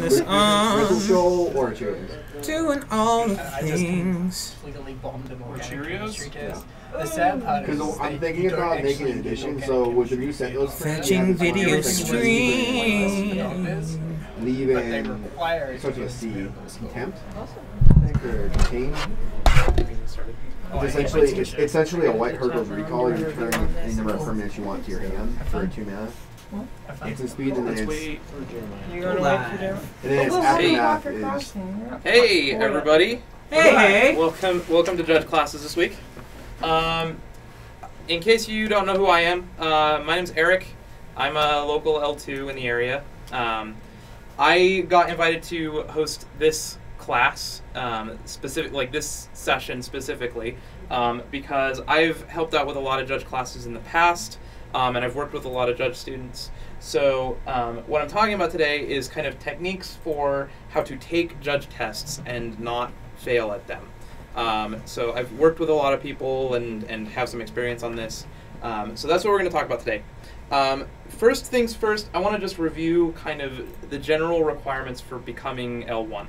this on. Show or Cheerios? Doing all the things. Legally bombed them Or Cheerios? Yeah. The sad part is Because I'm thinking about making an addition, so with the new set list, Fetching video streams. leaving starts with a C, contempt, or contain. It's essentially a white hurdle recall. You turn any number of permanents you want to your hand for a 2 mana. Instant speed, and then it's aftermath is. Hey everybody! Hey! Welcome to Judge Classes this week. In case you don't know who I am, my name's Eric. I'm a local L2 in the area. I got invited to host this class, this session specifically, because I've helped out with a lot of judge classes in the past, and I've worked with a lot of judge students. So what I'm talking about today is kind of techniques for how to take judge tests and not fail at them. So I've worked with a lot of people and have some experience on this. So that's what we're going to talk about today. First things first, I want to just review kind of the general requirements for becoming L1.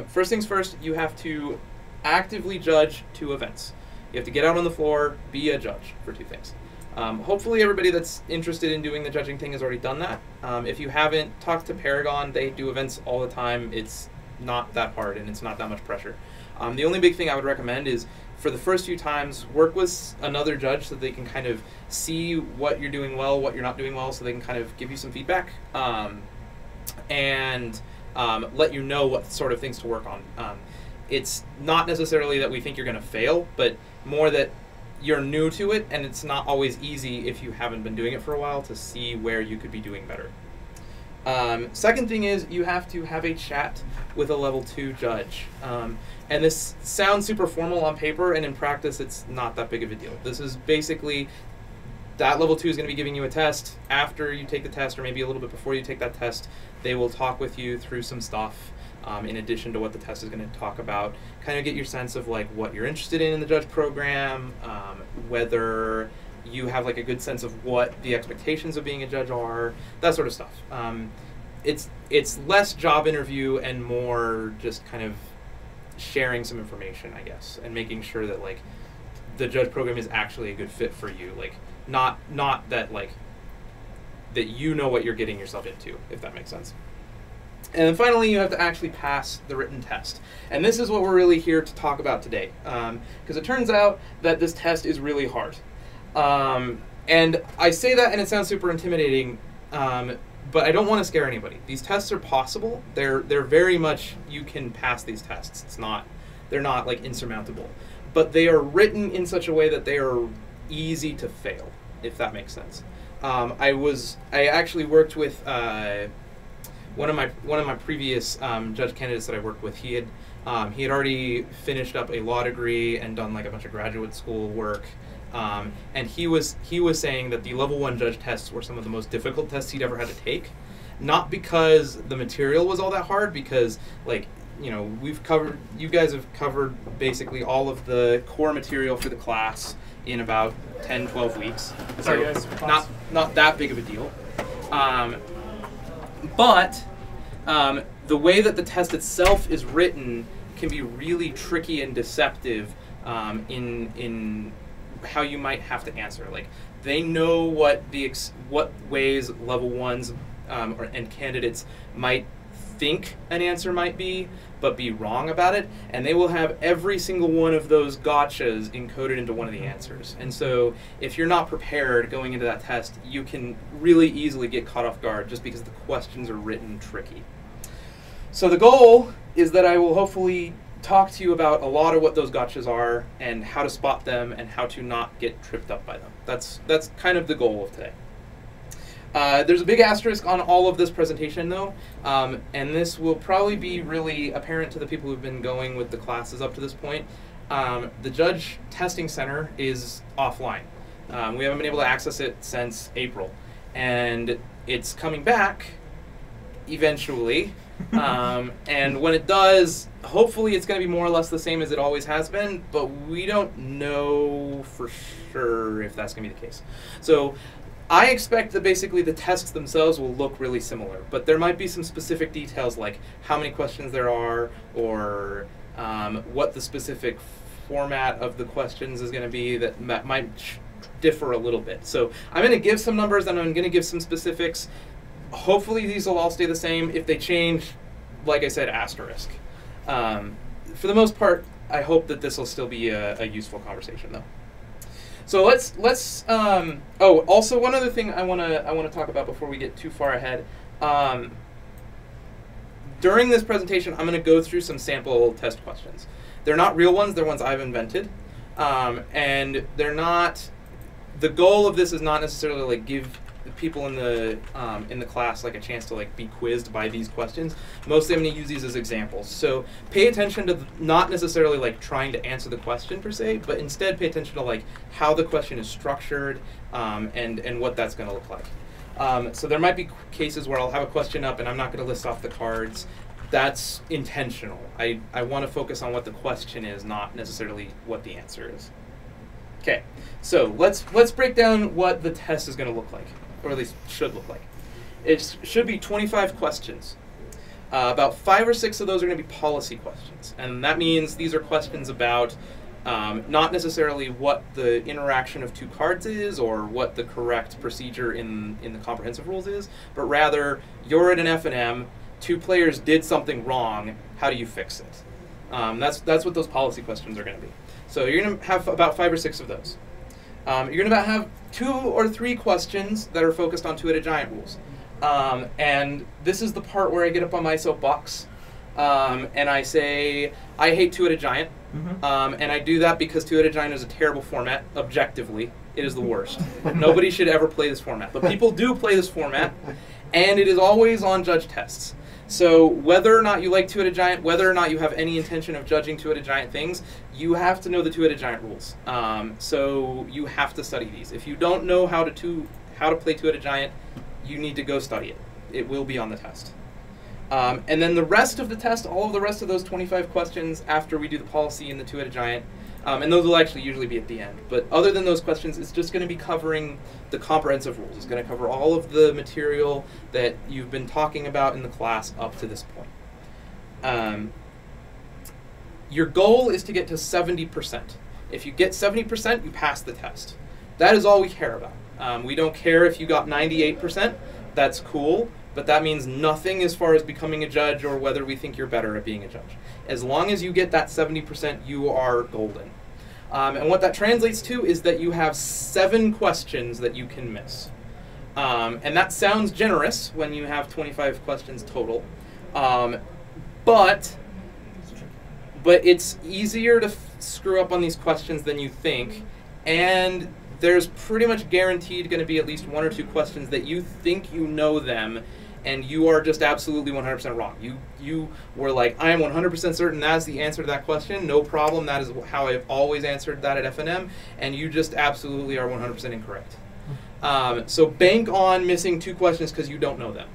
First things first, you have to actively judge 2 events. You have to get out on the floor, be a judge for 2 things. Hopefully everybody that's interested in doing the judging thing has already done that. If you haven't, talk to Paragon. They do events all the time. It's not that hard and it's not that much pressure. The only big thing I would recommend is for the first few times, work with another judge so they can kind of see what you're doing well, what you're not doing well, so they can kind of give you some feedback and let you know what sort of things to work on. It's not necessarily that we think you're going to fail, but more that you're new to it, and it's not always easy if you haven't been doing it for a while to see where you could be doing better. Second thing is you have to have a chat with a level 2 judge. And this sounds super formal on paper, and in practice it's not that big of a deal. This is basically that level 2 is going to be giving you a test. After you take the test, or maybe a little bit before you take that test, they will talk with you through some stuff in addition to what the test is going to talk about. Kind of get your sense of like what you're interested in the judge program, whether you have like a good sense of what the expectations of being a judge are, that sort of stuff. It's less job interview and more just kind of sharing some information, I guess, and making sure that like the judge program is actually a good fit for you. Like not that like that you know what you're getting yourself into, if that makes sense. And then finally, you have to actually pass the written test. And this is what we're really here to talk about today, because it turns out that this test is really hard. And I say that and it sounds super intimidating, but I don't want to scare anybody. These tests are possible. They're very much, you can pass these tests. They're not like insurmountable. But they are written in such a way that they are easy to fail, if that makes sense. I actually worked with one of my previous judge candidates that I worked with. He had already finished up a law degree and done like a bunch of graduate school work. And he was saying that the level 1 judge tests were some of the most difficult tests he'd ever had to take, not because the material was all that hard, because like, you know, you guys have covered basically all of the core material for the class in about 10-12 weeks. Sorry guys. Not that big of a deal. But the way that the test itself is written can be really tricky and deceptive in how you might have to answer. Like, they know what ways level 1s and candidates might think an answer might be, but be wrong about it, and they will have every single one of those gotchas encoded into one of the answers. And so if you're not prepared going into that test, you can really easily get caught off guard just because the questions are written tricky. So the goal is that I will hopefully talk to you about a lot of what those gotchas are and how to spot them and how to not get tripped up by them. That's kind of the goal of today. There's a big asterisk on all of this presentation though, and this will probably be really apparent to the people who've been going with the classes up to this point. The Judge Testing Center is offline. We haven't been able to access it since April, and it's coming back eventually. And when it does, hopefully it's going to be more or less the same as it always has been, but we don't know for sure if that's going to be the case. So I expect that basically the tests themselves will look really similar, but there might be some specific details like how many questions there are, or what the specific format of the questions is going to be that might differ a little bit. So I'm going to give some numbers and I'm going to give some specifics. Hopefully these will all stay the same. If they change, like I said, asterisk. For the most part, I hope that this will still be a useful conversation, though. So let's. Oh, also one other thing I wanna talk about before we get too far ahead. During this presentation, I'm going to go through some sample test questions. They're not real ones; they're ones I've invented, and they're not. The goal of this is not necessarily like give the people in the class like a chance to like be quizzed by these questions. Mostly, I'm going to use these as examples. So pay attention to not necessarily like trying to answer the question per se, but instead pay attention to like how the question is structured and what that's going to look like. So there might be cases where I'll have a question up and I'm not going to list off the cards. That's intentional. I want to focus on what the question is, not necessarily what the answer is. Okay, so let's break down what the test is going to look like, or at least should look like. It should be 25 questions. About 5 or 6 of those are going to be policy questions, and that means these are questions about not necessarily what the interaction of 2 cards is or what the correct procedure in the comprehensive rules is, but rather you're at an F&M, 2 players did something wrong, how do you fix it? That's what those policy questions are going to be. So you're going to have about 5 or 6 of those. You're going to have 2 or 3 questions that are focused on two-headed giant rules. And this is the part where I get up on my soapbox and I say, I hate two-headed giant. And I do that because two-headed giant is a terrible format, objectively. It is the worst. Nobody should ever play this format. But people do play this format, and it is always on judge tests. So whether or not you like two-headed giant, whether or not you have any intention of judging two-headed giant things, you have to know the two-headed giant rules. So you have to study these. If you don't know how to play two-headed giant, you need to go study it. It will be on the test. And then the rest of the test, all of the rest of those 25 questions after we do the policy and the two-headed giant, and those will actually usually be at the end. But other than those questions, it's just going to be covering the comprehensive rules. It's going to cover all of the material that you've been talking about in the class up to this point. Your goal is to get to 70%. If you get 70%, you pass the test. That is all we care about. We don't care if you got 98%. That's cool. But that means nothing as far as becoming a judge or whether we think you're better at being a judge. As long as you get that 70%, you are golden. And what that translates to is that you have 7 questions that you can miss. And that sounds generous when you have 25 questions total. But it's easier to screw up on these questions than you think. And there's pretty much guaranteed going to be at least 1 or 2 questions that you think you know them, and you are just absolutely 100% wrong. You were like, I am 100% certain that's the answer to that question. No problem. That is how I've always answered that at F&M, and you just absolutely are 100% incorrect. So bank on missing 2 questions because you don't know them.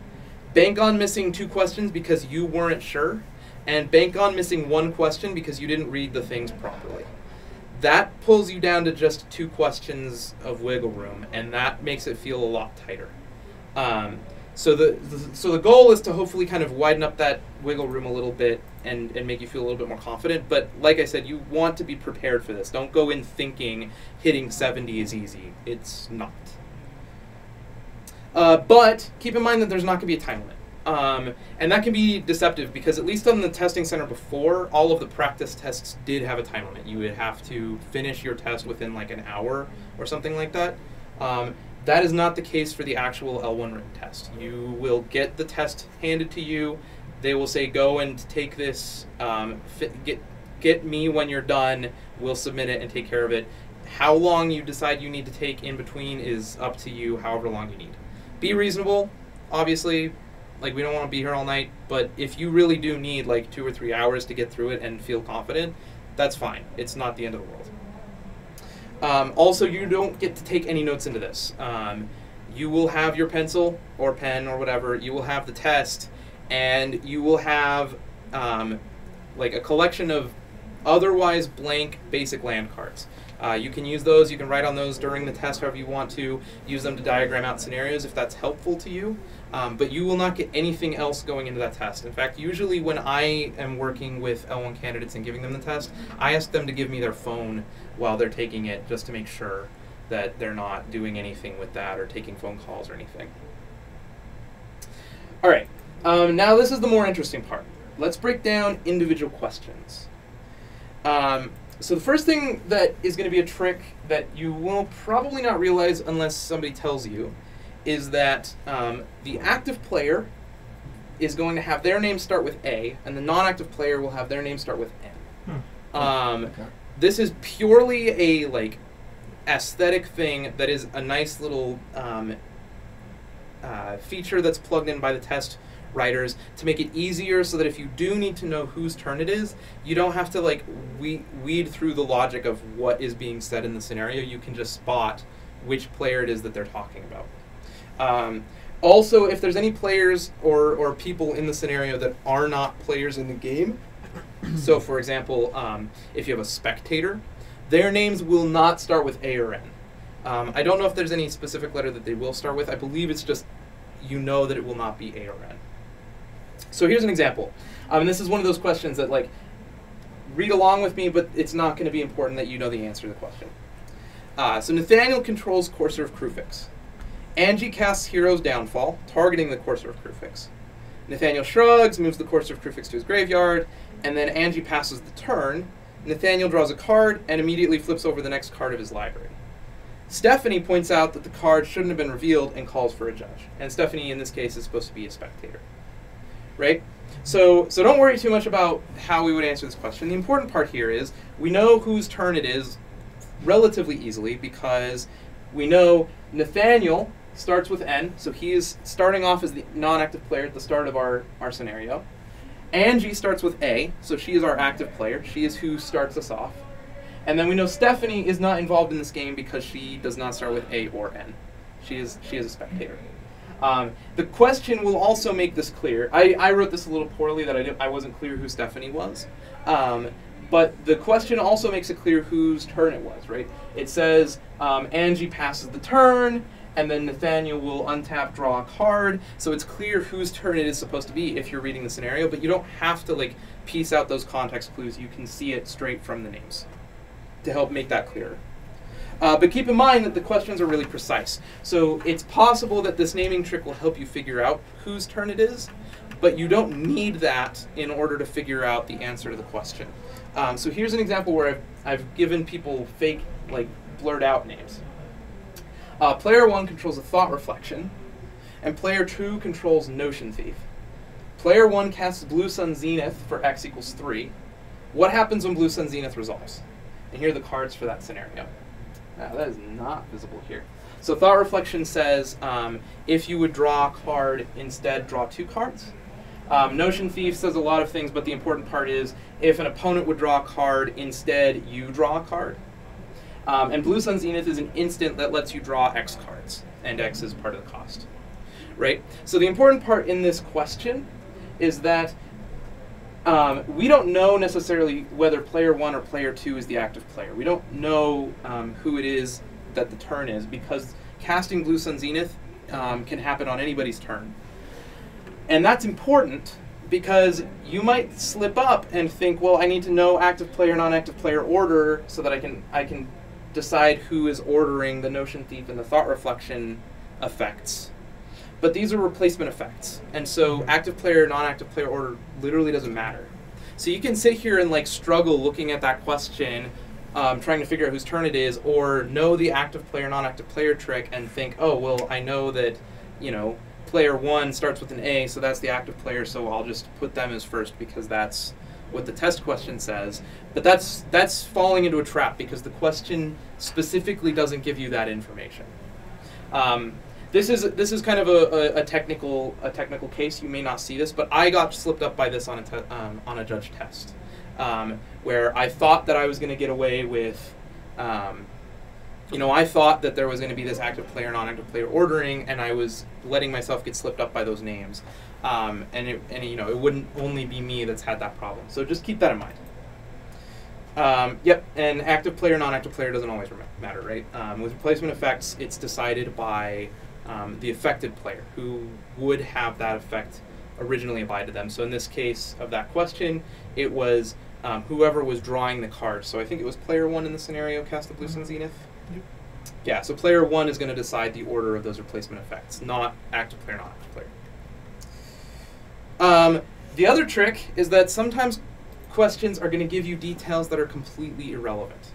Bank on missing 2 questions because you weren't sure, and bank on missing 1 question because you didn't read the things properly. That pulls you down to just 2 questions of wiggle room, and that makes it feel a lot tighter. So the goal is to hopefully kind of widen up that wiggle room a little bit and make you feel a little bit more confident. But like I said, you want to be prepared for this. Don't go in thinking hitting 70 is easy. It's not. But keep in mind that there's not going to be a time limit. And that can be deceptive because at least on the testing center before, all of the practice tests did have a time limit. You would have to finish your test within like an hour or something like that. That is not the case for the actual L1 written test. You will get the test handed to you. They will say, go and take this, get me when you're done. We'll submit it and take care of it. How long you decide you need to take in between is up to you, however long you need. Be reasonable, obviously. Like, we don't want to be here all night, but if you really do need like 2 or 3 hours to get through it and feel confident, that's fine. It's not the end of the world. Also, you don't get to take any notes into this. You will have your pencil or pen or whatever. You will have the test, and you will have like a collection of otherwise blank basic land cards. You can use those. You can write on those during the test however you want to. Use them to diagram out scenarios if that's helpful to you. But you will not get anything else going into that test. In fact, usually when I am working with L1 candidates and giving them the test, I ask them to give me their phone while they're taking it just to make sure that they're not doing anything with that or taking phone calls or anything. All right. Now this is the more interesting part. Let's break down individual questions. So the first thing that is going to be a trick that you will probably not realize unless somebody tells you is that the active player is going to have their name start with A, and the non-active player will have their name start with N. Okay. This is purely a like aesthetic thing that is a nice little feature that's plugged in by the test writers to make it easier so that if you do need to know whose turn it is, you don't have to like weed through the logic of what is being said in the scenario. You can just spot which player it is that they're talking about. Also, if there's any players or people in the scenario that are not players in the game, so for example, if you have a spectator, their names will not start with A or N. I don't know if there's any specific letter that they will start with. I believe it's just you know that it will not be A or N. So here's an example. And this is one of those questions that like read along with me, but it's not going to be important that you know the answer to the question. So Nathaniel controls Courser of Crufix. Angie casts Hero's Downfall, targeting the Courser of Crufix. Nathaniel shrugs, moves the Courser of Crufix to his graveyard, and then Angie passes the turn. Nathaniel draws a card and immediately flips over the next card of his library. Stephanie points out that the card shouldn't have been revealed and calls for a judge. And Stephanie, in this case, is supposed to be a spectator. Right? So don't worry too much about how we would answer this question. The important part here is we know whose turn it is relatively easily because we know Nathaniel starts with N, so he is starting off as the non-active player at the start of our scenario. Angie starts with A, so she is our active player. She is who starts us off. And then we know Stephanie is not involved in this game because she does not start with A or N. She is a spectator. The question will also make this clear. I wrote this a little poorly that I wasn't clear who Stephanie was. But the question also makes it clear whose turn it was, right? It says Angie passes the turn, and then Nathaniel will untap, draw a card. So it's clear whose turn it is supposed to be if you're reading the scenario, but you don't have to like piece out those context clues. You can see it straight from the names to help make that clearer. But keep in mind that the questions are really precise. So it's possible that this naming trick will help you figure out whose turn it is, but you don't need that in order to figure out the answer to the question. So here's an example where I've given people fake, like, blurred out names. Player 1 controls a Thought Reflection, and Player 2 controls Notion Thief. Player 1 casts Blue Sun Zenith for x equals 3. What happens when Blue Sun Zenith resolves? And here are the cards for that scenario. That is not visible here. So Thought Reflection says if you would draw a card, instead draw 2 cards. Notion Thief says a lot of things, but the important part is if an opponent would draw a card, instead you draw a card. And Blue Sun Zenith is an instant that lets you draw X cards, and X is part of the cost. Right? So the important part in this question is that we don't know necessarily whether player 1 or player 2 is the active player. We don't know who it is that the turn is because casting Blue Sun Zenith can happen on anybody's turn. And that's important because you might slip up and think, well, I need to know active player, non-active player order so that I can decide who is ordering the Notion Thief and the Thought Reflection effects. But these are replacement effects. And so active player, non-active player order literally doesn't matter. So you can sit here and like struggle looking at that question, trying to figure out whose turn it is, or know the active player, non-active player trick and think, oh, well, I know that, you know, player 1 starts with an A, so that's the active player, so I'll just put them as first because that's what the test question says. But that's falling into a trap because the question specifically doesn't give you that information. This is kind of a technical case. You may not see this, but I got slipped up by this on a judge test, where I thought that I was going to get away with, I thought that there was going to be this active player, non-active player ordering, and I was letting myself get slipped up by those names, and it wouldn't only be me that's had that problem. So just keep that in mind. Yep, and active player, non-active player doesn't always matter, right? With replacement effects, it's decided by the affected player who would have that effect originally applied to them. So in this case of that question, it was whoever was drawing the card. So I think it was player 1 in the scenario cast the Blue Sun Zenith. Yep. Yeah, so player 1 is going to decide the order of those replacement effects, not active player, non-active player. The other trick is that sometimes questions are going to give you details that are completely irrelevant.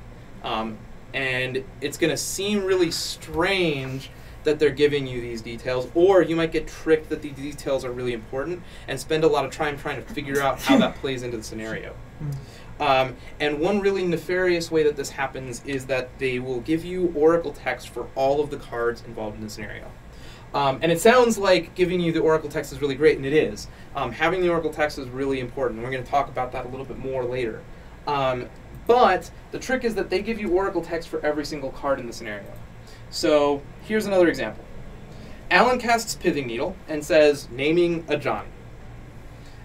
And it's going to seem really strange that they're giving you these details, or you might get tricked that the details are really important and spend a lot of time trying to figure out how that plays into the scenario. And one really nefarious way that this happens is that they will give you oracle text for all of the cards involved in the scenario. And it sounds like giving you the oracle text is really great, and it is. Having the oracle text is really important. We're going to talk about that a little bit more later. But the trick is that they give you oracle text for every single card in the scenario. So here's another example. Alan casts Pithing Needle and says, naming a Johnny.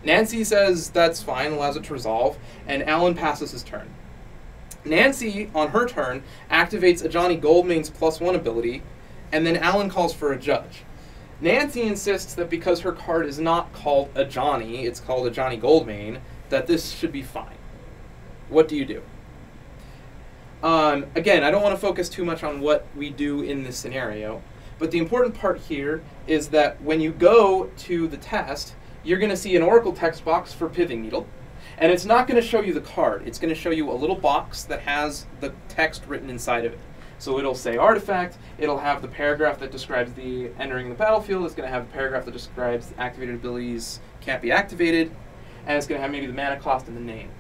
Nancy says that's fine, allows it to resolve, and Alan passes his turn. Nancy, on her turn, activates a Johnny Goldmane's +1 ability, and then Alan calls for a judge. Nancy insists that because her card is not called a Johnny, it's called a Johnny Goldmane, that this should be fine. What do you do? Again, I don't want to focus too much on what we do in this scenario, but the important part here is that when you go to the test, you're going to see an oracle text box for Pithing Needle, and it's not going to show you the card. It's going to show you a little box that has the text written inside of it. So it'll say artifact, it'll have the paragraph that describes the entering the battlefield, it's going to have the paragraph that describes the activated abilities can't be activated, and it's going to have maybe the mana cost and the name.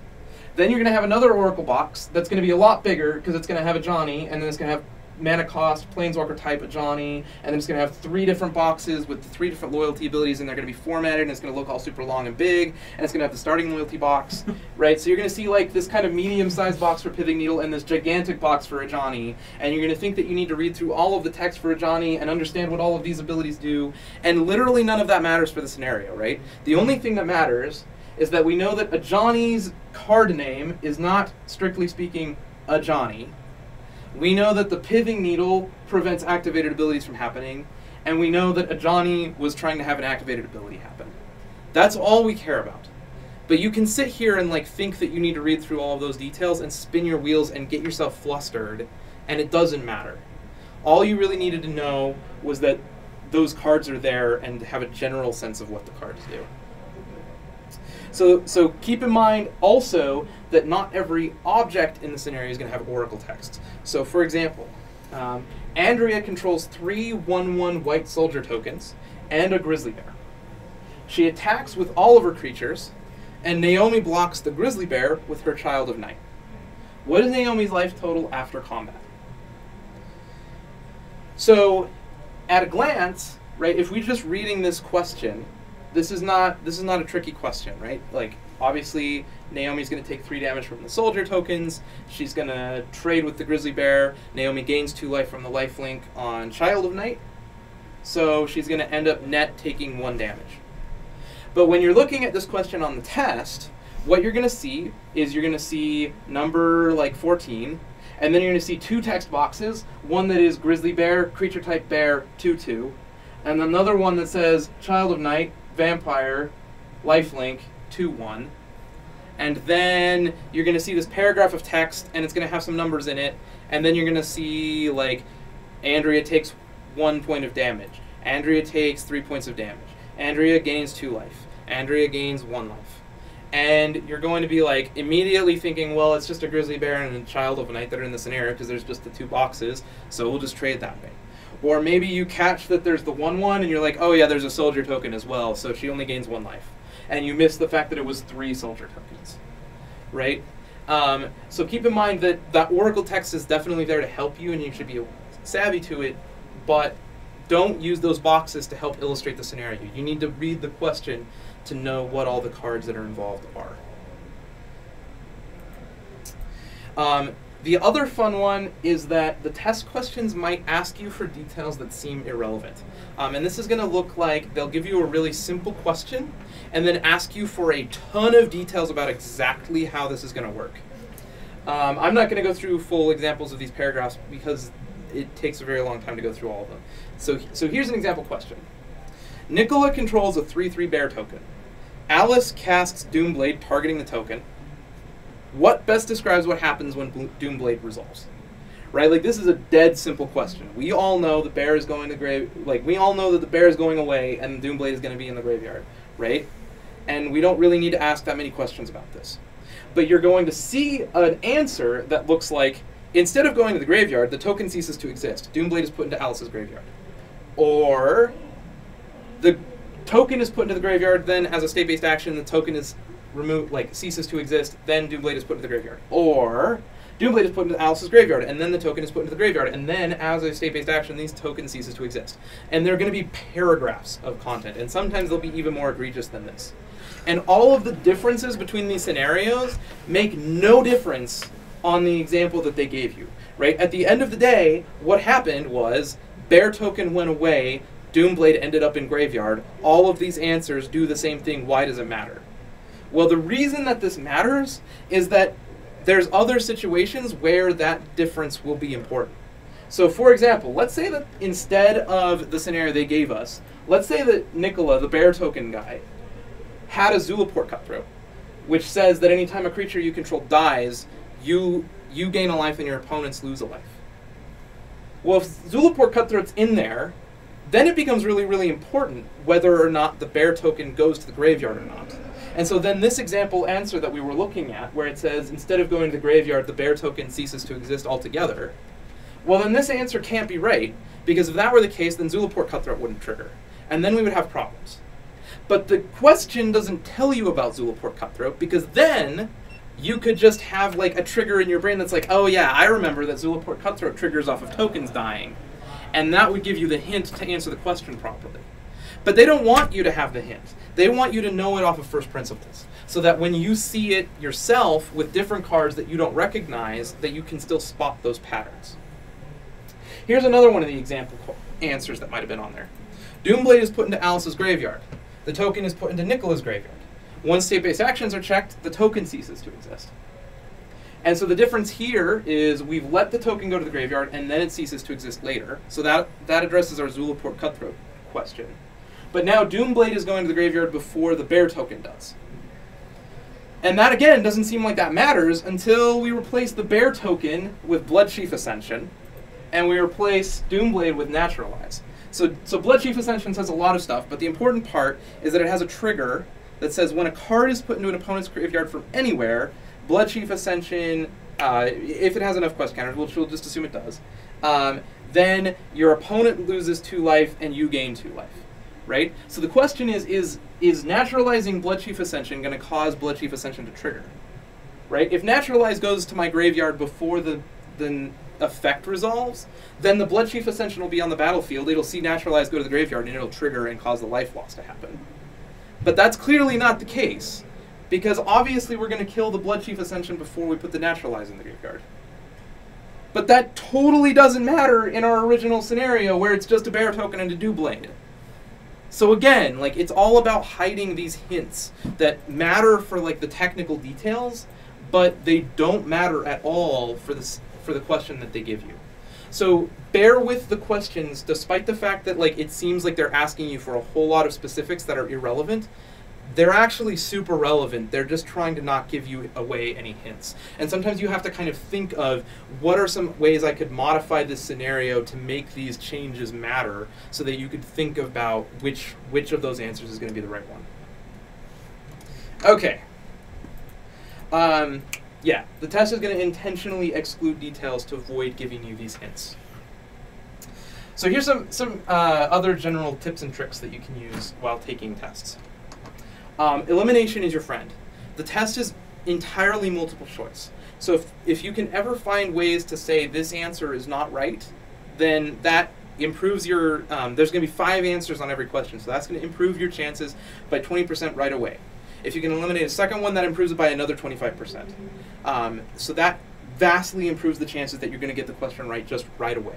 Then you're going to have another oracle box that's going to be a lot bigger because it's going to have a Johnny, and then it's going to have mana cost, planeswalker type a Johnny, and then it's going to have 3 different boxes with 3 different loyalty abilities, and they're going to be formatted, and it's going to look all super long and big, and it's going to have the starting loyalty box, right? So you're going to see like this kind of medium-sized box for Pithing Needle and this gigantic box for a Johnny, and you're going to think that you need to read through all of the text for a Johnny and understand what all of these abilities do, and literally none of that matters for the scenario, right? The only thing that matters is that we know that a Johnny's card name is not, strictly speaking, a Johnny. We know that the Pithing Needle prevents activated abilities from happening, and we know that a Johnny was trying to have an activated ability happen. That's all we care about. But you can sit here and like think that you need to read through all of those details and spin your wheels and get yourself flustered, and it doesn't matter. All you really needed to know was that those cards are there and have a general sense of what the cards do. So keep in mind also that not every object in the scenario is going to have oracle text. So for example, Andrea controls 3 1/1 white soldier tokens and a grizzly bear. She attacks with all of her creatures, and Naomi blocks the grizzly bear with her Child of Night. What is Naomi's life total after combat? So at a glance, right, if we're just reading this question, this is not a tricky question, right? Like, obviously, Naomi's going to take 3 damage from the soldier tokens. She's going to trade with the grizzly bear. Naomi gains 2 life from the lifelink on Child of Night. So she's going to end up net taking 1 damage. But when you're looking at this question on the test, what you're going to see is you're going to see number like 14, and then you're going to see 2 text boxes, one that is grizzly bear, creature type bear, 2/2, and another one that says Child of Night, vampire, lifelink, 2/1. And then you're going to see this paragraph of text, and it's going to have some numbers in it, and then you're going to see, like, Andrea takes 1 point of damage. Andrea takes 3 points of damage. Andrea gains 2 life. Andrea gains 1 life. And you're going to be, like, immediately thinking, well, it's just a grizzly bear and a Child of Night that are in the scenario because there's just the 2 boxes, so we'll just trade that way. Or maybe you catch that there's the 1/1 and you're like, oh yeah, there's a soldier token as well, so she only gains 1 life. And you miss the fact that it was 3 soldier tokens, right? So keep in mind that that oracle text is definitely there to help you and you should be savvy to it, but don't use those boxes to help illustrate the scenario. You need to read the question to know what all the cards that are involved are. The other fun one is that the test questions might ask you for details that seem irrelevant. And this is going to look like they'll give you a really simple question and then ask you for a ton of details about exactly how this is going to work. I'm not going to go through full examples of these paragraphs because it takes a very long time to go through all of them. So here's an example question. Nicola controls a 3/3 bear token. Alice casts Doomblade targeting the token. What best describes what happens when Doomblade resolves? Right? Like, this is a dead simple question. We all know the bear is going to we all know that the bear is going away and Doomblade is going to be in the graveyard, right? And we don't really need to ask that many questions about this. But you're going to see an answer that looks like, instead of going to the graveyard, the token ceases to exist. Doomblade is put into Alice's graveyard. Or the token is put into the graveyard, then as a state-based action, the token is removed, ceases to exist, then Doomblade is put into the graveyard. Or Doomblade is put into Alice's graveyard, and then the token is put into the graveyard, and then as a state-based action, these tokens ceases to exist. And there are going to be paragraphs of content, and sometimes they'll be even more egregious than this. And all of the differences between these scenarios make no difference on the example that they gave you, right? At the end of the day, what happened was bear token went away, Doomblade ended up in graveyard. All of these answers do the same thing. Why does it matter? Well, the reason that this matters is that there's other situations where that difference will be important. So, for example, let's say that instead of the scenario they gave us, let's say that Nicola, the bear token guy, had a Zulaport Cutthroat, which says that anytime a creature you control dies, you gain a life and your opponents lose a life. Well, if Zulaport Cutthroat's in there, then it becomes really, really important whether or not the bear token goes to the graveyard or not. And so then this example answer that we were looking at, where it says, instead of going to the graveyard, the bear token ceases to exist altogether, well, then this answer can't be right, because if that were the case, then Zulaport Cutthroat wouldn't trigger. And then we would have problems. But the question doesn't tell you about Zulaport Cutthroat, because then you could just have a trigger in your brain that's like, oh yeah, I remember that Zulaport Cutthroat triggers off of tokens dying. And that would give you the hint to answer the question properly. But they don't want you to have the hint. They want you to know it off of first principles, so that when you see it yourself with different cards that you don't recognize, that you can still spot those patterns. Here's another one of the example answers that might have been on there. Doomblade is put into Alice's graveyard. The token is put into Nicola's graveyard. Once state-based actions are checked, the token ceases to exist. And so the difference here is we've let the token go to the graveyard, and then it ceases to exist later. So that addresses our Zulaport Cutthroat question. But now Doomblade is going to the graveyard before the bear token does. And that, again, doesn't seem like that matters until we replace the bear token with Bloodchief Ascension, and we replace Doomblade with Naturalize. So Bloodchief Ascension says a lot of stuff, but the important part is that it has a trigger that says when a card is put into an opponent's graveyard from anywhere, Bloodchief Ascension, if it has enough quest counters, which we'll just assume it does, then your opponent loses 2 life and you gain 2 life. Right? So the question is naturalizing Bloodchief Ascension going to cause Bloodchief Ascension to trigger? Right? If Naturalize goes to my graveyard before the effect resolves, then the Bloodchief Ascension will be on the battlefield, it'll see Naturalize go to the graveyard, and it'll trigger and cause the life loss to happen. But that's clearly not the case, because obviously we're going to kill the Bloodchief Ascension before we put the Naturalize in the graveyard. But that totally doesn't matter in our original scenario, where it's just a bear token and a Doomblade. So again, it's all about hiding these hints that matter for the technical details, but they don't matter at all for the question that they give you. So bear with the questions, despite the fact that it seems like they're asking you for a whole lot of specifics that are irrelevant. They're actually super relevant. They're just trying to not give you away any hints. And sometimes you have to kind of think of, what are some ways I could modify this scenario to make these changes matter, so that you could think about which of those answers is going to be the right one. Okay. Yeah, the test is going to intentionally exclude details to avoid giving you these hints. So here's some other general tips and tricks that you can use while taking tests. Elimination is your friend. The test is entirely multiple choice. So if you can ever find ways to say this answer is not right, then that improves your, there's going to be 5 answers on every question, so that's going to improve your chances by 20% right away. If you can eliminate a second one, that improves it by another 25%. So that vastly improves the chances that you're going to get the question right just right away.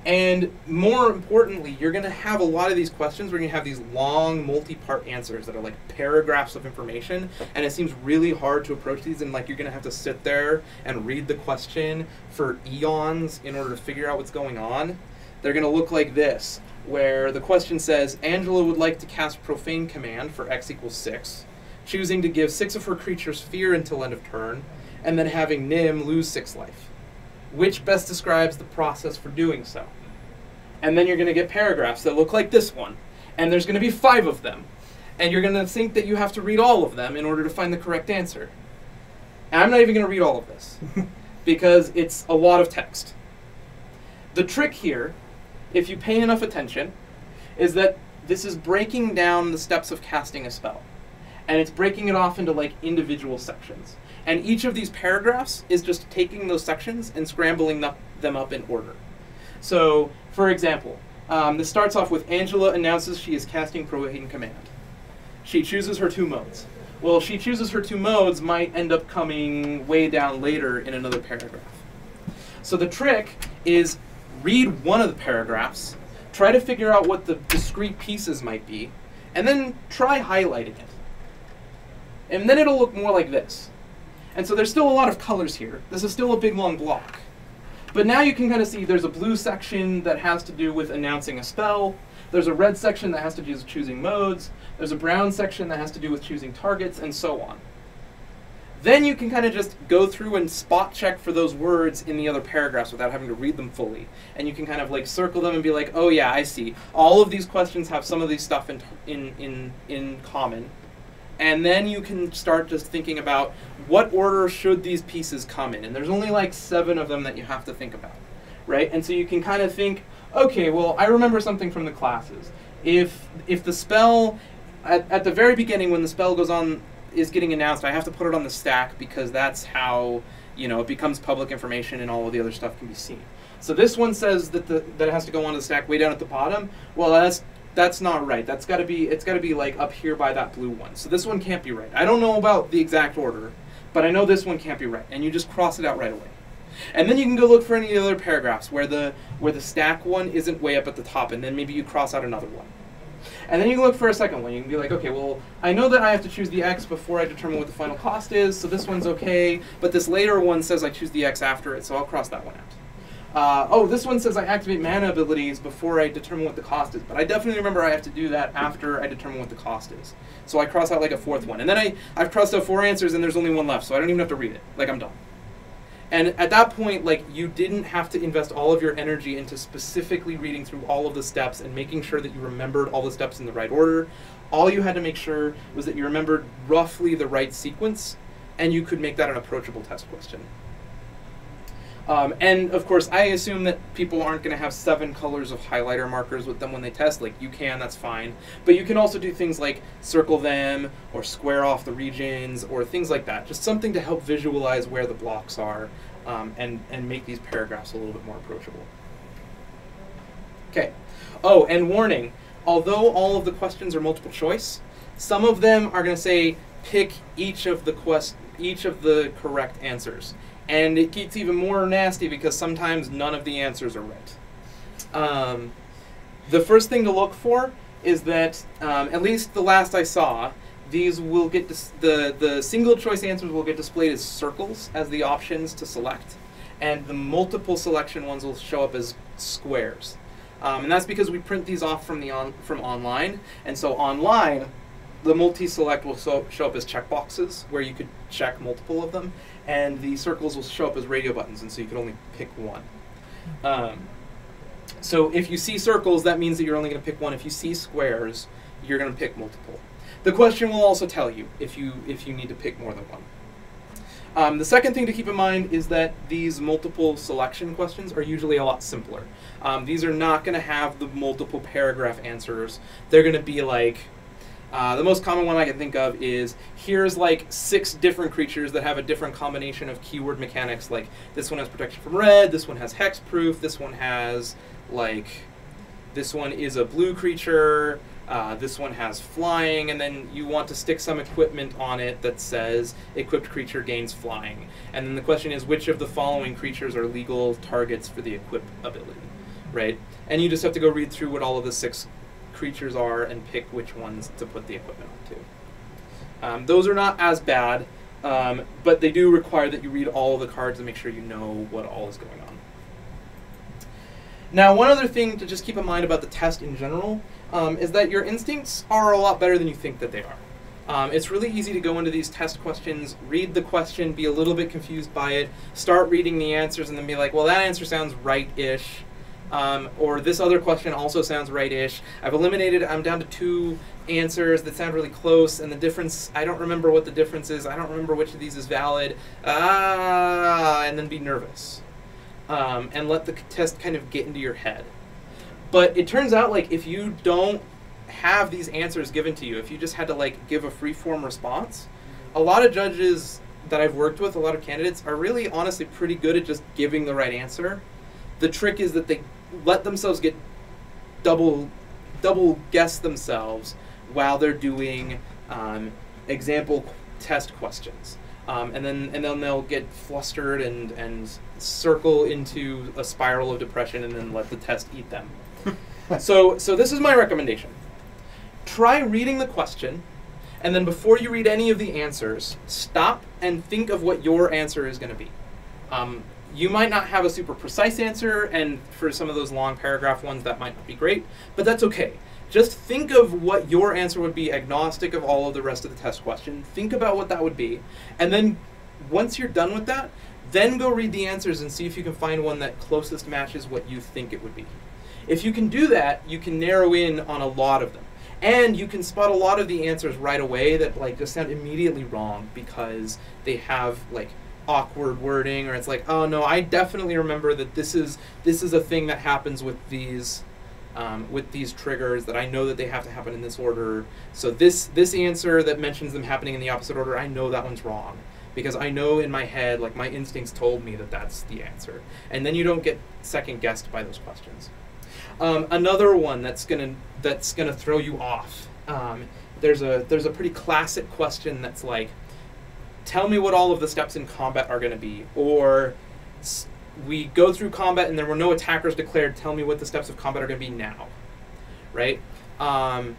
And more importantly, you're going to have a lot of these questions where you're going to have these long multi-part answers that are like paragraphs of information, and it seems really hard to approach these, and like you're going to have to sit there and read the question for eons in order to figure out what's going on. They're going to look like this, where the question says, Angela would like to cast Profane Command for x equals 6, choosing to give 6 of her creatures fear until end of turn, and then having Nim lose 6 life. Which best describes the process for doing so? And then you're going to get paragraphs that look like this one, and there's going to be 5 of them, and you're going to think that you have to read all of them in order to find the correct answer. And I'm not even going to read all of this, because it's a lot of text. The trick here, if you pay enough attention, is that this is breaking down the steps of casting a spell, and it's breaking it off into like individual sections. And each of these paragraphs is just taking those sections and scrambling them up in order. So, for example, this starts off with Angela announces she is casting Profane Command. She chooses her 2 modes. Well, she chooses her 2 modes might end up coming way down later in another paragraph. So the trick is read one of the paragraphs, try to figure out what the discrete pieces might be, and then try highlighting it. And then it'll look more like this. And so there's still a lot of colors here. This is still a big long block. But now you can kind of see there's a blue section that has to do with announcing a spell. There's a red section that has to do with choosing modes. There's a brown section that has to do with choosing targets, and so on. Then you can kind of just go through and spot check for those words in the other paragraphs without having to read them fully. And you can kind of like circle them and be like, oh yeah, I see. All of these questions have some of these stuff in common. And then you can start just thinking about what order should these pieces come in. And there's only like 7 of them that you have to think about, right? And so you can kind of think, okay, well, I remember something from the classes. If the spell, at the very beginning when the spell goes on, is getting announced, I have to put it on the stack because that's how, you know, it becomes public information and all of the other stuff can be seen. So this one says that that it has to go onto the stack way down at the bottom. Well, that's not right. It's got to be like up here by that blue one. So this one can't be right. I don't know about the exact order, but I know this one can't be right. And you just cross it out right away. And then you can go look for any other paragraphs where the stack one isn't way up at the top, and then maybe you cross out another one. And then you can look for a second one. You can be like, okay, well, I know that I have to choose the X before I determine what the final cost is, so this one's okay, but this later one says I choose the X after it, so I'll cross that one out. Oh, this one says I activate mana abilities before I determine what the cost is, but I definitely remember I have to do that after I determine what the cost is. So I cross out like a 4th one. And then I've crossed out 4 answers and there's only 1 left, so I don't even have to read it. Like, I'm done. And at that point, like, you didn't have to invest all of your energy into specifically reading through all of the steps and making sure that you remembered all the steps in the right order. All you had to make sure was that you remembered roughly the right sequence, and you could make that an approachable test question. And of course, I assume that people aren't going to have 7 colors of highlighter markers with them when they test. Like, you can, that's fine. But you can also do things like circle them, or square off the regions, or things like that. Just something to help visualize where the blocks are, and make these paragraphs a little bit more approachable. Okay. Oh, and warning. Although all of the questions are multiple choice, some of them are going to say, pick each of the correct answers. And it gets even more nasty because sometimes none of the answers are right. The first thing to look for is that, at least the last I saw, these will get the single choice answers will get displayed as circles as the options to select, and the multiple selection ones will show up as squares. And that's because we print these off from online, and so online, the multi-select will show up as checkboxes where you could check multiple of them, and the circles will show up as radio buttons, and so you can only pick one. So if you see circles, that means that you're only going to pick one. If you see squares, you're going to pick multiple. The question will also tell you if you need to pick more than one. The second thing to keep in mind is that these multiple selection questions are usually a lot simpler. These are not going to have the multiple paragraph answers. They're going to be like, the most common one I can think of is, here's like 6 different creatures that have a different combination of keyword mechanics. Like, this one has protection from red, this one has hexproof, this one has, like, this one is a blue creature, this one has flying, and then you want to stick some equipment on it that says equipped creature gains flying. And then the question is, which of the following creatures are legal targets for the equip ability? right? And you just have to go read through what all of the 6 creatures are and pick which ones to put the equipment onto. Those are not as bad, but they do require that you read all of the cards and make sure you know what all is going on. Now, one other thing to just keep in mind about the test in general is that your instincts are a lot better than you think that they are. It's really easy to go into these test questions, read the question, be a little bit confused by it, start reading the answers, and then be like, well, that answer sounds right-ish. Or this other question also sounds right-ish. I'm down to 2 answers that sound really close, and the difference, I don't remember what the difference is, I don't remember which of these is valid, and then be nervous. And let the test kind of get into your head. But it turns out, like, if you don't have these answers given to you, if you just had to, like, give a free-form response, a lot of judges that I've worked with, a lot of candidates, are really honestly pretty good at just giving the right answer. The trick is that they let themselves get double guess themselves while they're doing example test questions. And then they'll get flustered and circle into a spiral of depression and then let the test eat them. So this is my recommendation. Try reading the question, and then before you read any of the answers, stop and think of what your answer is going to be. You might not have a super precise answer, and for some of those long paragraph ones that might not be great, but that's okay. Just think of what your answer would be, agnostic of all of the rest of the test question. Think about what that would be, and then once you're done with that, then go read the answers and see if you can find one that closest matches what you think it would be. If you can do that, you can narrow in on a lot of them. And you can spot a lot of the answers right away that, like, just sound immediately wrong because they have, like, awkward wording, or it's like, oh no, I definitely remember that this is a thing that happens with these triggers, that I know that they have to happen in this order. So this answer that mentions them happening in the opposite order, I know that one's wrong because I know in my head, like, my instincts told me that that's the answer. And then you don't get second guessed by those questions. Another one that's gonna throw you off. There's a pretty classic question that's like, tell me what all of the steps in combat are going to be, or we go through combat and there were no attackers declared, tell me what the steps of combat are going to be now, right? And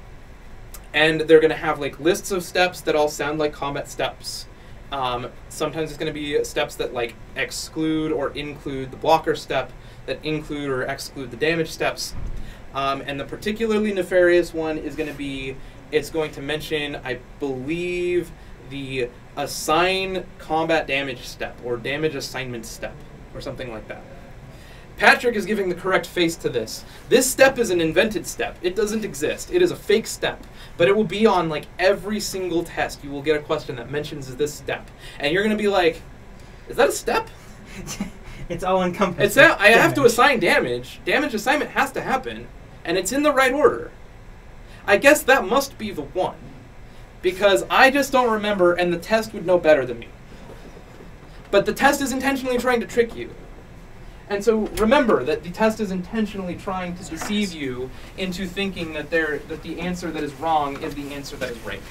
they're going to have, like, lists of steps that all sound like combat steps. Sometimes it's going to be steps that, like, exclude or include the blocker step, that include or exclude the damage steps. And the particularly nefarious one is going to be, it's going to mention, I believe, the assign combat damage step or damage assignment step or something like that. Patrick is giving the correct face to this. This step is an invented step. It doesn't exist. It is a fake step, but it will be on, like, every single test. You will get a question that mentions this step, and you're going to be like, is that a step? It's all encompassing. I have to assign damage. Damage assignment has to happen, and it's in the right order. I guess that must be the one, because I just don't remember, and the test would know better than me. But the test is intentionally trying to trick you. And so remember that the test is intentionally trying to deceive you into thinking that the answer that is wrong is the answer that is right.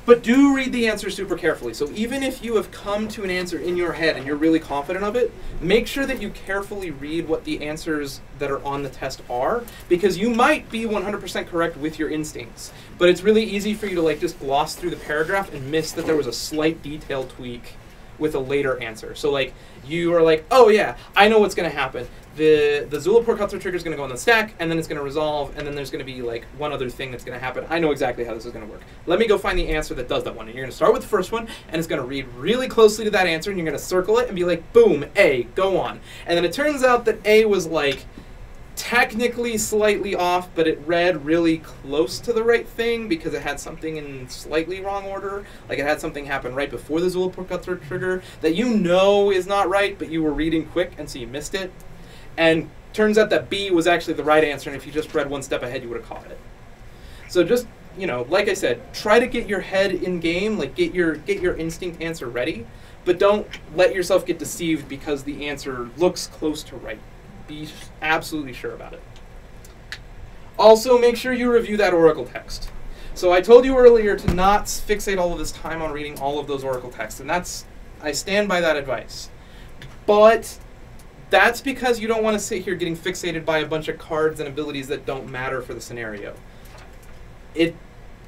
But do read the answer super carefully. So even if you have come to an answer in your head and you're really confident of it, make sure that you carefully read what the answers that are on the test are, because you might be 100% correct with your instincts, but it's really easy for you to, like, just gloss through the paragraph and miss that there was a slight detail tweak with a later answer. So, like, you are like, oh yeah, I know what's going to happen. The Zulapur Cutthroat trigger is going to go on the stack, and then it's going to resolve, and then there's going to be, like, one other thing that's going to happen. I know exactly how this is going to work. Let me go find the answer that does that one. And you're going to start with the first one, and it's going to read really closely to that answer, and you're going to circle it and be like, boom, A, go on. And then it turns out that A was, like, technically slightly off, but it read really close to the right thing because it had something in slightly wrong order. Like, it had something happen right before the Zulapur Cutthroat trigger that you know is not right, but you were reading quick, and so you missed it. And turns out that B was actually the right answer, and if you just read one step ahead, you would have caught it. So just, you know, like I said, try to get your head in game, like get your instinct answer ready, but don't let yourself get deceived because the answer looks close to right. Be absolutely sure about it. Also, make sure you review that Oracle text. So I told you earlier to not fixate all of this time on reading all of those Oracle texts, and I stand by that advice. But that's because you don't want to sit here getting fixated by a bunch of cards and abilities that don't matter for the scenario. It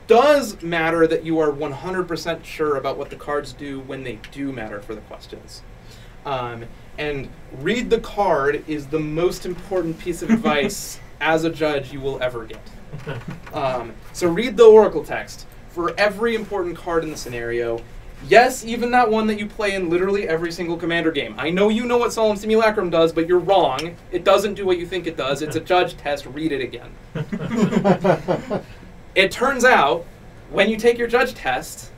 does matter that you are 100% sure about what the cards do when they do matter for the questions. And read the card is the most important piece of advice as a judge you will ever get. So read the oracle text for every important card in the scenario. Yes, even that one that you play in literally every single Commander game. I know you know what Solemn Simulacrum does, but you're wrong. It doesn't do what you think it does. It's a judge test. Read it again. It turns out, when you take your judge test,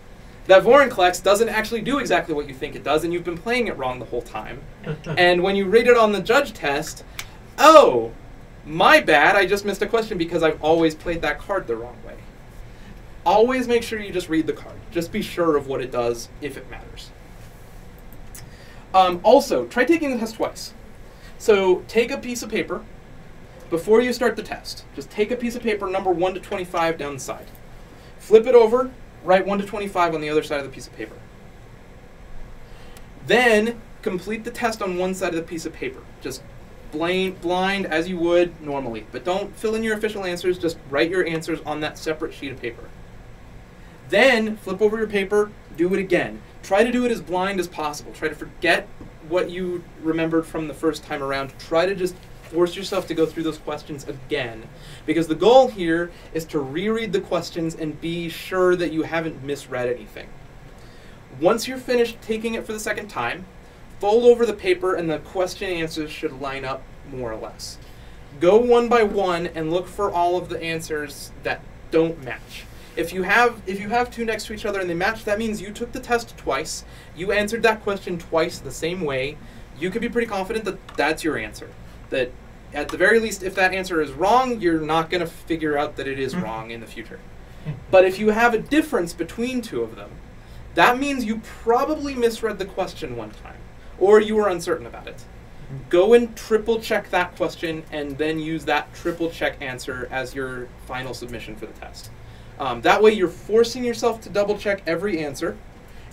that Vorinclex doesn't actually do exactly what you think it does, and you've been playing it wrong the whole time. And when you read it on the judge test, oh, my bad, I just missed a question because I've always played that card the wrong way. Always make sure you just read the card. Just be sure of what it does if it matters. Also, try taking the test twice. So take a piece of paper before you start the test. Just take a piece of paper, number 1 to 25 down the side. Flip it over, write 1 to 25 on the other side of the piece of paper. Then complete the test on one side of the piece of paper. Just blind as you would normally. But don't fill in your official answers, just write your answers on that separate sheet of paper. Then flip over your paper, do it again. Try to do it as blind as possible. Try to forget what you remembered from the first time around. Try to just force yourself to go through those questions again. Because the goal here is to reread the questions and be sure that you haven't misread anything. Once you're finished taking it for the second time, fold over the paper and the question answers should line up more or less. Go one by one and look for all of the answers that don't match. If you have two next to each other and they match, that means you took the test twice, you answered that question twice the same way. You can be pretty confident that that's your answer. That at the very least, if that answer is wrong, you're not going to figure out that it is wrong in the future. But if you have a difference between two of them, that means you probably misread the question one time, or you were uncertain about it. Go and triple check that question and then use that triple check answer as your final submission for the test. That way you're forcing yourself to double check every answer.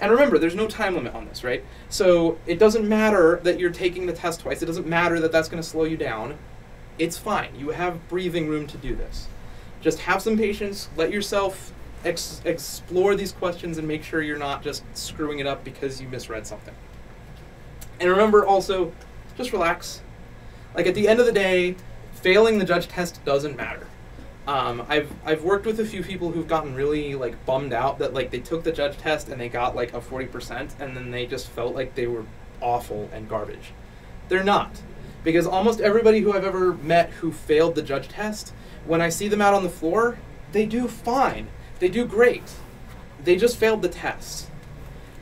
And remember, there's no time limit on this, right? So it doesn't matter that you're taking the test twice. It doesn't matter that that's going to slow you down. It's fine. You have breathing room to do this. Just have some patience. Let yourself explore these questions and make sure you're not just screwing it up because you misread something. And remember also, just relax. Like at the end of the day, failing the judge test doesn't matter. I've worked with a few people who've gotten really like bummed out that like they took the judge test and they got like a 40% and then they just felt like they were awful and garbage. They're not. Because almost everybody who I've ever met who failed the judge test, when I see them out on the floor, they do fine. They do great. They just failed the test.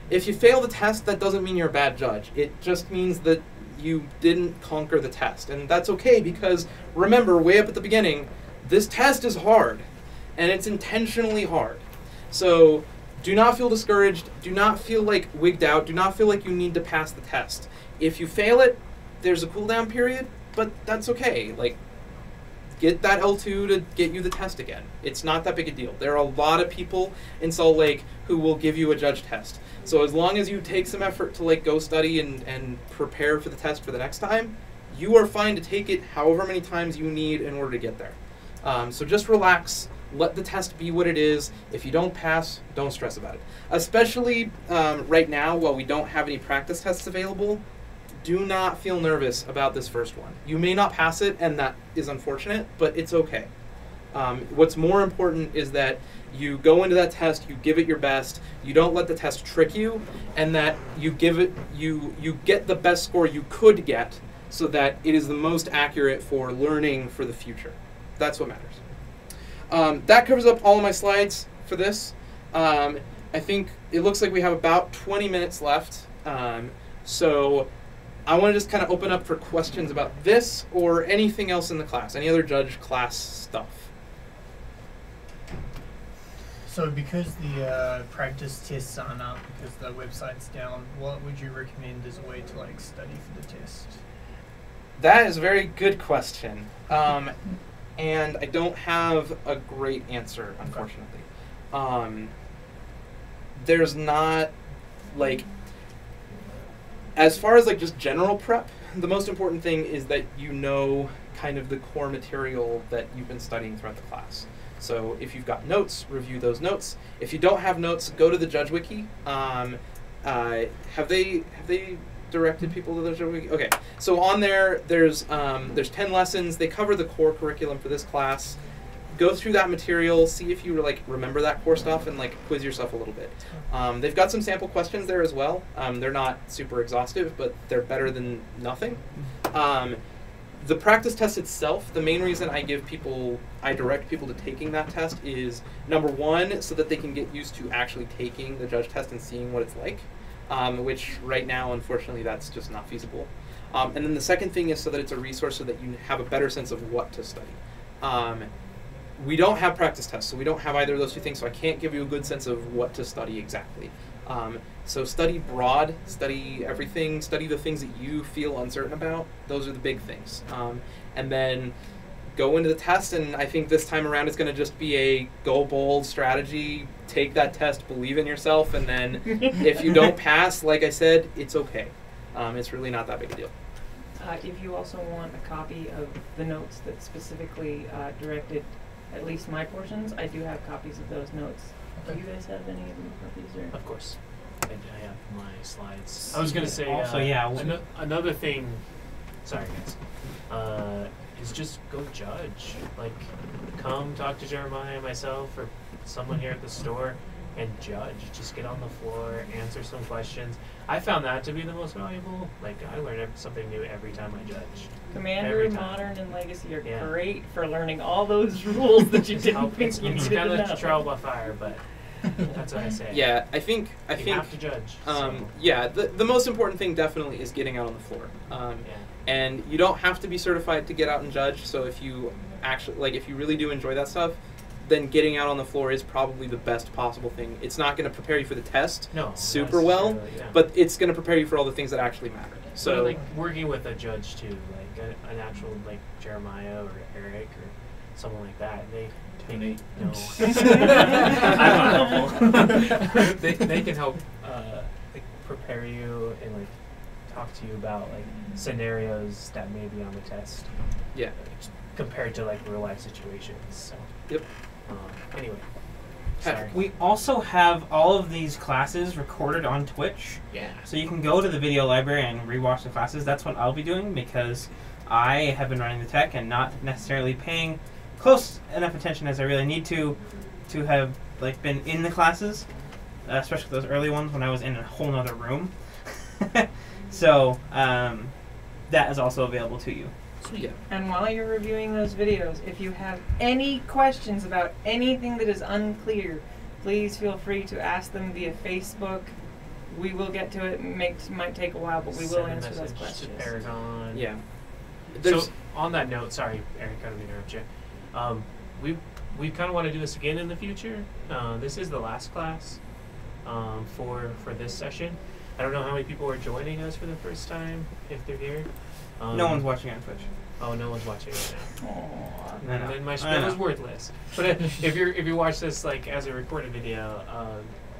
If you fail the test, that doesn't mean you're a bad judge. It just means that you didn't conquer the test. And that's okay because remember, way up at the beginning, this test is hard, and it's intentionally hard. So do not feel discouraged. Do not feel like wigged out. Do not feel like you need to pass the test. If you fail it, there's a cooldown period, but that's okay. Like, get that L2 to get you the test again. It's not that big a deal. There are a lot of people in Salt Lake who will give you a judge test. So as long as you take some effort to like go study and prepare for the test for the next time, you are fine to take it however many times you need in order to get there. So just relax, let the test be what it is. If you don't pass, don't stress about it. Especially right now, while we don't have any practice tests available, do not feel nervous about this first one. You may not pass it, and that is unfortunate, but it's okay. What's more important is that you go into that test, you give it your best, you don't let the test trick you, and that you give it, you get the best score you could get so that it is the most accurate for learning for the future. That's what matters. That covers up all of my slides for this. I think it looks like we have about 20 minutes left. So I want to just kind of open up for questions about this or anything else in the class, any other judge class stuff. So because the practice tests aren't up because the website's down, what would you recommend as a way to like study for the test? That is a very good question. And I don't have a great answer, unfortunately. There's not, like, As far as like just general prep, the most important thing is that you know kind of the core material that you've been studying throughout the class. So if you've got notes, review those notes. If you don't have notes, go to the Judge Wiki. Have they directed people to the Judge Wiki? Okay, so on there's 10 lessons. They cover the core curriculum for this class. Go through that material, see if you like remember that core stuff, and like quiz yourself a little bit. They've got some sample questions there as well. They're not super exhaustive, but they're better than nothing. The practice test itself, the main reason I direct people to taking that test is, number one, so that they can get used to actually taking the judge test and seeing what it's like, which right now, unfortunately, that's just not feasible. And then the second thing is so that it's a resource so that you have a better sense of what to study. We don't have practice tests, so we don't have either of those two things, so I can't give you a good sense of what to study exactly. So study broad, study everything, study the things that you feel uncertain about. Those are the big things. And then go into the test, and I think this time around it's going to just be a go bold strategy, take that test, believe in yourself, and then if you don't pass, like I said, it's okay. It's really not that big a deal. If you also want a copy of the notes that specifically directed at least my portions, I do have copies of those notes. Do you guys have any of them copies? Or? Of course. I have my slides. I was going to say, also, yeah, another thing, sorry guys, is just go judge. Like, come talk to Jeremiah, myself, or someone here at the store, and judge. Just get on the floor, answer some questions. I found that to be the most valuable. Like, I learn something new every time I judge. Commander, Modern, and Legacy are great for learning all those rules that you didn't think you needed to know. It's kind of trial by fire, but that's what I say. Yeah, I think you have to judge. Yeah, the most important thing definitely is getting out on the floor. And you don't have to be certified to get out and judge. So if you actually if you really do enjoy that stuff, then getting out on the floor is probably the best possible thing. It's not going to prepare you for the test super well, but it's going to prepare you for all the things that actually matter. So like working with a judge too, like an actual like Jeremiah or Eric or someone like that, they know. I'm not helpful. they can help like prepare you and like talk to you about like scenarios that may be on the test. Yeah. Compared to like real life situations. So. Yep. Anyway. Sorry. We also have all of these classes recorded on Twitch. Yeah. So you can go to the video library and rewatch the classes. That's what I'll be doing because I have been running the tech and not necessarily paying close enough attention as I really need to have like been in the classes, especially those early ones when I was in a whole nother room. So that is also available to you. Sweet. Yeah. And while you're reviewing those videos, if you have any questions about anything that is unclear, please feel free to ask them via Facebook. We will get to it. It might take a while, but we will answer those questions. To Paragon. Yeah. So on that note, sorry, Eric, I don't mean to interrupt you. We kind of want to do this again in the future. This is the last class for this session. I don't know how many people are joining us for the first time, if they're here. No one's watching on Twitch. Oh, no one's watching right now. Aww. Then my spiel is worthless. But if you watch this like as a recorded video,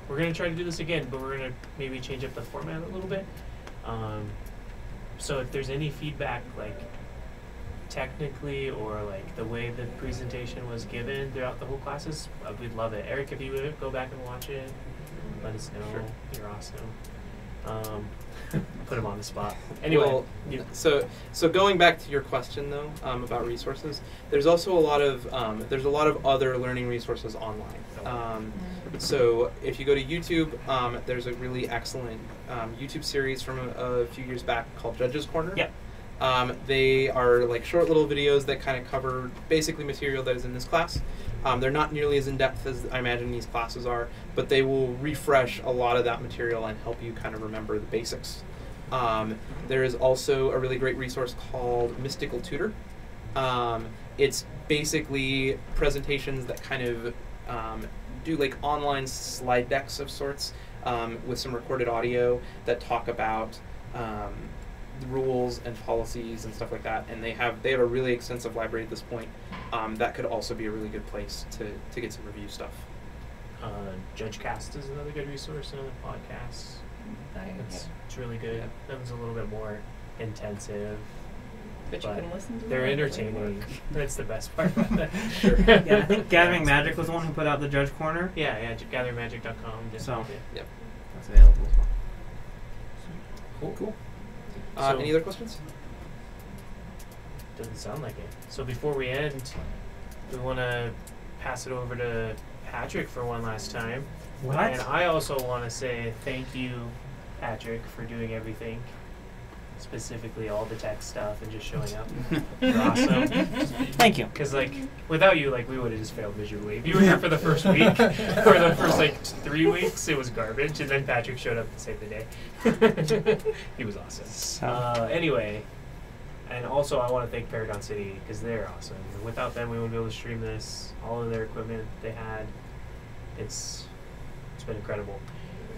we're gonna try to do this again, but we're gonna maybe change up the format a little bit. So if there's any feedback, like technically or like the way the presentation was given throughout the whole classes, we'd love it. Eric, if you would go back and watch it, let us know. Sure. You're awesome. Put him on the spot. Anyway, well, so going back to your question though about resources, there's also a lot of other learning resources online. So if you go to YouTube, there's a really excellent YouTube series from a few years back called Judge's Corner. Yeah. They are like short little videos that kind of cover basically material that is in this class. They're not nearly as in-depth as I imagine these classes are, but they will refresh a lot of that material and help you kind of remember the basics. There is also a really great resource called Mystical Tutor. It's basically presentations that kind of do like online slide decks of sorts with some recorded audio that talk about rules and policies and stuff like that, and they have a really extensive library at this point. That could also be a really good place to get some review stuff. JudgeCast is another good resource, another podcast. It's really good. Yeah. That one's a little bit more intensive. But you But can listen to they're them. entertaining. That's the best part about that. Sure. Yeah, I think Gathering Magic was the one who put out the Judge Corner. Yeah, gathermagic.com. So- yeah. That's available. Cool. So- Any other questions? Doesn't sound like it. So before we end, we want to pass it over to Patrick for one last time. What? And I also want to say thank you, Patrick, for doing everything. Specifically all the tech stuff and just showing up. You're awesome. Thank you. Because, like, without you, like, we would have just failed miserably. If you were here for the first week, or the first, like, 3 weeks, it was garbage. And then Patrick showed up to save the day. He was awesome. So- Anyway, and also I want to thank Paragon City, because they're awesome. And without them, we wouldn't be able to stream this. All of their equipment they had. It's been incredible.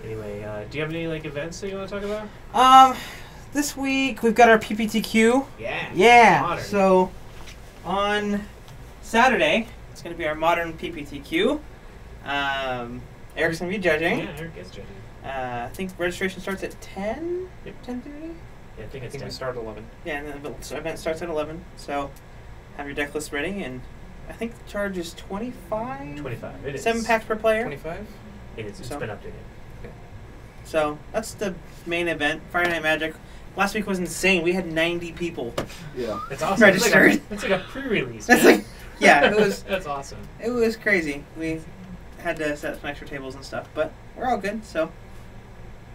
Anyway, do you have any, like, events that you want to talk about? This week we've got our PPTQ. Yeah. Yeah. Modern. So on Saturday it's going to be our modern PPTQ. Eric's going to be judging. Yeah, Eric is judging. I think registration starts at 10. Yep. 10:30. Yeah, I think I it's think we 10. start at 11. Yeah, and the event starts at 11. So have your deck list ready, and I think the charge is 25. 25. It is. 7 packs per player. 25? It is. It's So- been updated. So that's the main event. Friday Night Magic. Last week was insane. We had 90 people. Yeah. It's awesome. Registered. It's like a pre-release. That's man. like, yeah, it was. That's awesome. It was crazy. We had to set up some extra tables and stuff, but we're all good. So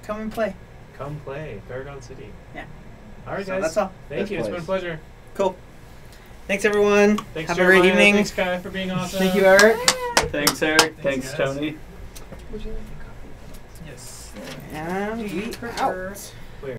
come and play. Come play Paragon City. Yeah. All right, So guys. that's all. Thank Best you. It's been a place. pleasure. Cool. Thanks everyone. Thanks, Have a great Jeremiah. evening. Thanks, Kai, for being awesome. Thank you, Eric. Thanks, Eric. Thanks, Thanks, guys. Tony. Yes. And Do you we prefer out.